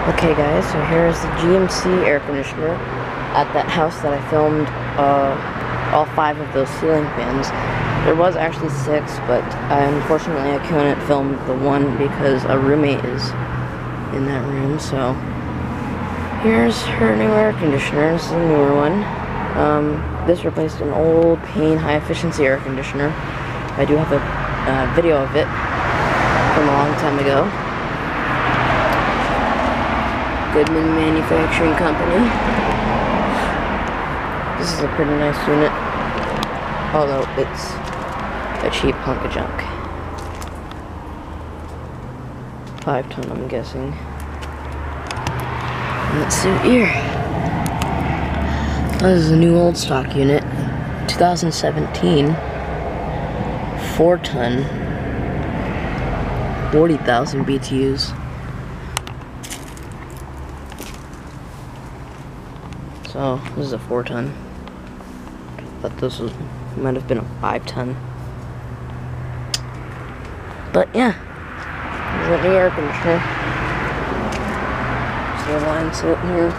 Okay guys, so here's the GMC air conditioner at that house that I filmed all 5 of those ceiling fans. There was actually 6, but unfortunately I couldn't film the one because a roommate is in that room. So here's her new air conditioner. This is a newer one. This replaced an old Payne high efficiency air conditioner. I do have a video of it from a long time ago. Goodman Manufacturing Company. This is a pretty nice unit, although it's a cheap hunk of junk. 5-ton, I'm guessing. And let's see here. This is a new old stock unit, 2017, 4-ton, 40,000 BTUs. So this is a 4-ton. But this might have been a 5-ton. But yeah, there's a new air conditioner. So the line sitting here.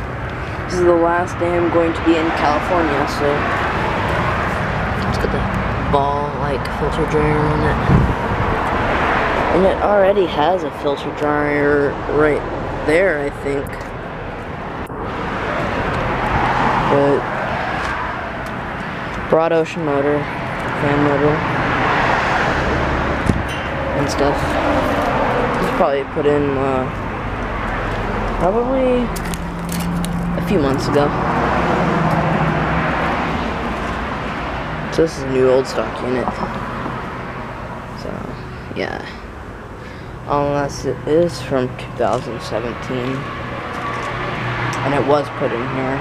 This is the last day I'm going to be in California, so it's got the ball-like filter dryer on it. And it already has a filter dryer right there, I think. But broad ocean motor, fan motor, and stuff. This was probably put in probably a few months ago. So this is a new old stock unit. So yeah, unless it is from 2017, and it was put in here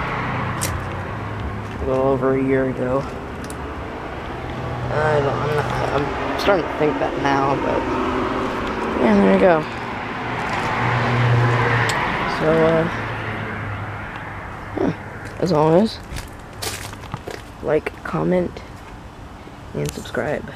a little over a year ago. I'm starting to think that now, but yeah, there you go. So, yeah, as always, like, comment, and subscribe.